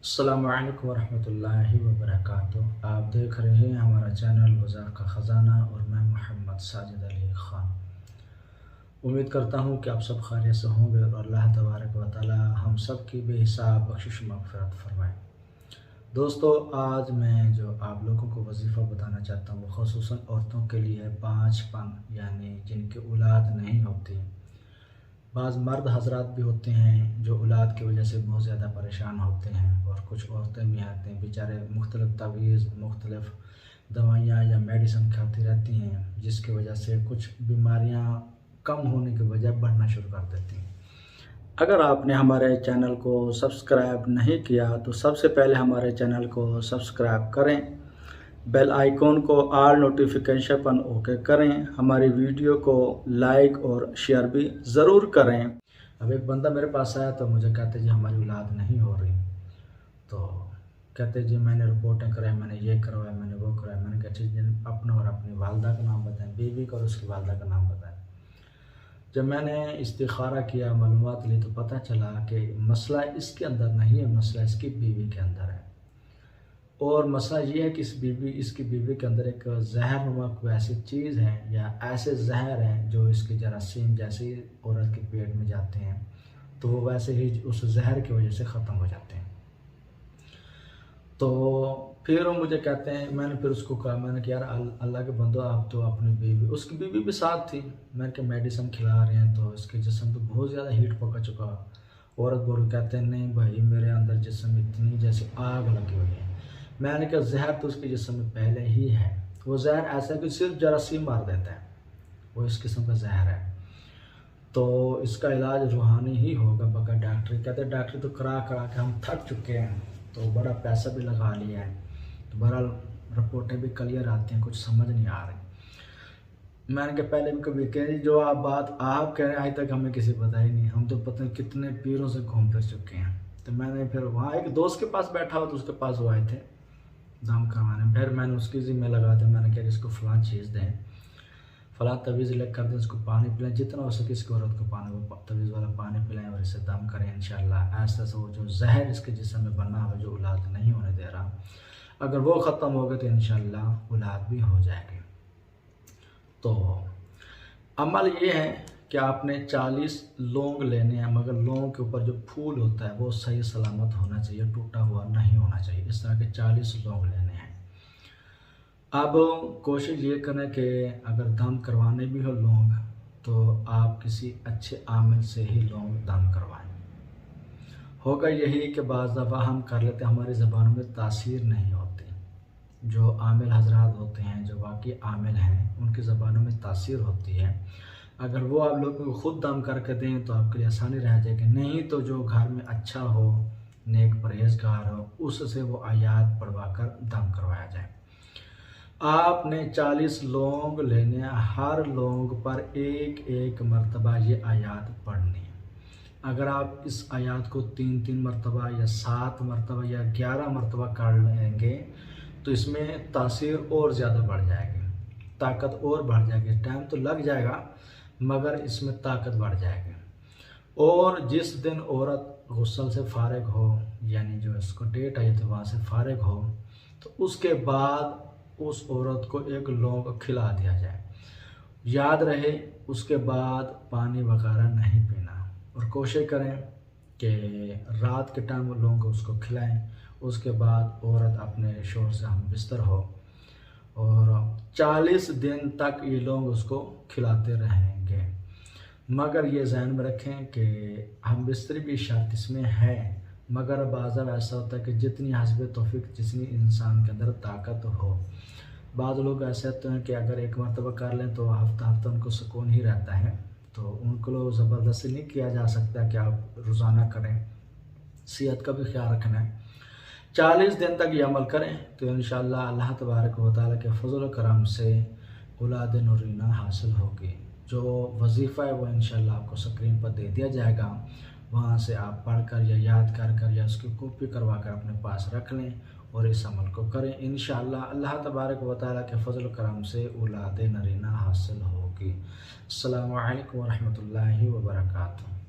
अस्सलामु अलैकुम वरहमतुल्लाहि वबरकातुह। आप देख रहे हैं हमारा चैनल बाज़ार का ख़ज़ाना और मैं मोहम्मद साजिद अली ख़ान। उम्मीद करता हूँ कि आप सब खैरियत से होंगे और अल्लाह तबारक व तआला हम सब की बेहिसाब बख्शिश मग़फ़िरत फ़रमाए। दोस्तों, आज मैं जो आप लोगों को वजीफ़ा बताना चाहता हूँ वो ख़ुसूसन औरतों के लिए है। 5पन यानी जिनकी औलाद नहीं होती। बाज़ मर्द हज़रात भी होते हैं जो औलाद की वजह से बहुत ज़्यादा परेशान होते हैं, और कुछ औरतें भी आती हैं बेचारे मुख्तलिफ़ तवीज़ मुख्तलिफ़ दवाइयाँ या मेडिसिन खाती रहती हैं, जिसकी वजह से कुछ बीमारियाँ कम होने के बजाय बढ़ना शुरू कर देती हैं। अगर आपने हमारे चैनल को सब्सक्राइब नहीं किया तो सबसे पहले हमारे चैनल को सब्सक्राइब करें, बेल आइकॉन को ऑल नोटिफिकेशन पर ओके करें, हमारी वीडियो को लाइक और शेयर भी ज़रूर करें। अब एक बंदा मेरे पास आया तो मुझे कहते जी हमारी औलाद नहीं हो रही, तो कहते जी मैंने रिपोर्टें कराई, मैंने ये करवाया, मैंने वो कराया। मैंने कहा ठीक है, अपना और अपनी वालदा का नाम बताएं, बीवी का और उसकी वालदा का नाम बताएं। जब मैंने इस्तिखारा किया, मालूमात ली, तो पता चला कि मसला इसके अंदर नहीं है, मसला इसकी बीवी के अंदर है। और मसला ये है कि इसकी बीवी के अंदर एक जहरनुमा कोई ऐसी चीज़ है या ऐसे जहर हैं जो इसके जरासीम जैसे ही औरत के पेट में जाते हैं तो वो वैसे ही उस जहर की वजह से ख़त्म हो जाते हैं। तो फिर वो मुझे कहते हैं, मैंने फिर उसको कहा, मैंने कहा यार अल्लाह के बंदो, आप तो अपनी बीवी, उसकी बीवी भी साथ थी, मैंने कहा मेडिसिन खिला रहे हैं तो इसके जिस्म तो बहुत ज़्यादा हीट पकड़ चुका। औरत बोल कहते हैं नहीं भाई, मेरे अंदर जिस्म इतनी जैसे आग लगी हुई है। मैंने कहा जहर तो उसके जिस्म में पहले ही है, वो जहर ऐसा कि सिर्फ जरासीम मार देता है, वो इस किस्म का जहर है। तो इसका इलाज रूहानी ही होगा बगैर डॉक्टरी। कहते हैं डॉक्टरी तो करा के हम थक चुके हैं, तो बड़ा पैसा भी लगा लिया है, तो बहरहाल रिपोर्टें भी क्लियर आती हैं, कुछ समझ नहीं आ रही। मैंने कहा पहले भी कभी कह जो बात आप कह रहे हैं आज तक हमें किसी पता ही नहीं, हम तो पता नहीं कितने पीरों से घूम फिर चुके हैं। तो मैंने फिर वहाँ एक दोस्त के पास बैठा हुआ तो उसके पास वो आए थे दाम करवाने, फिर मैंने उसकी ज़िम्मे लगा दिया। मैंने कहा इसको फ़लाँ चीज़ दें, फ़लाँ तवीज़ लेकर कर दें, इसको पानी पिलाएं, जितना हो सके इसकी औरत को पानी वो तवीज़ वाला पानी पिलाएं और इसे दम करें। इंशाअल्लाह ऐसा वो जो जहर इसके जिस्म में बना हुआ जो औलाद नहीं होने दे रहा, अगर वो ख़त्म हो गए तो इंशाअल्लाह औलाद भी हो जाएगी। तो अमल ये है कि आपने 40 लौंग लेने हैं, मगर लौंग के ऊपर जो फूल होता है वो सही सलामत होना चाहिए, टूटा हुआ नहीं होना चाहिए। इस तरह के 40 लौंग लेने हैं। अब कोशिश ये करें कि अगर दम करवाने भी हो लौंग तो आप किसी अच्छे आमिल से ही लौंग दम करवाएं। होगा यही कि बाज़ दफ़ा हम कर लेते, हमारी ज़बानों में तासीर नहीं होती। जो आमिल हजरात होते हैं, जो वाकई आमिल हैं, उनकी ज़बानों में तासीर होती है। अगर वो आप लोगों को ख़ुद दम करके दें तो आपके लिए आसानी रह जाएगी। नहीं तो जो घर में अच्छा हो, नेक परहेज़गार हो, उससे वो आयात पढ़वा कर दम करवाया जाए। आपने 40 लौंग लेने, हर लौंग पर एक एक मरतबा ये आयात पढ़नी है। अगर आप इस आयात को 3-3 मरतबा या 7 मरतबा या 11 मरतबा कर लेंगे तो इसमें तासीर और ज़्यादा बढ़ जाएगी, ताकत और बढ़ जाएगी। टाइम तो लग जाएगा मगर इसमें ताकत बढ़ जाएगी। और जिस दिन औरत गुस्ल से फारिग हो, यानी जो इसको डेट आई तो वहाँ से फारिग हो, तो उसके बाद उस औरत को एक लौंग खिला दिया जाए। याद रहे उसके बाद पानी वगैरह नहीं पीना, और कोशिश करें कि रात के टाइम वो लौंग उसको खिलाएं। उसके बाद औरत अपने शोहर से हम बिस्तर हो और 40 दिन तक ये लौंग उसको खिलाते रहेंगे। मगर ये ज़हन में रखें कि हम बिस्तरी भी शर्त इसमें है, मगर बाज़ ऐसा होता है कि जितनी हस्ब तौफीक, जितनी इंसान के अंदर ताकत हो। बाद लोग ऐसे होते हैं कि अगर एक मरतबा कर लें तो हफ्ता हफ्ता उनको सुकून ही रहता है, तो उनको ज़बरदस्ती नहीं किया जा सकता कि आप रोज़ाना करें। सेहत का भी ख्याल रखना है। 40 दिन तक ये अमल करें तो इंशाअल्लाह अल्लाह तबारक व तआला के फजल करम से औलाद नूरीना हासिल होगी। जो वजीफ़ा है वो इंशाअल्लाह आपको स्क्रीन पर दे दिया जाएगा, वहाँ से आप पढ़कर या याद कर या उसकी कॉपी करवा कर अपने पास रख लें और इस अमल को करें। इंशाअल्लाह अल्लाह तबारक व तआला के फजल करम से औलाद नूरीना हासिल होगी। अस्सलामु अलैकुम व रहमतुल्लाहि व बरकातुहू।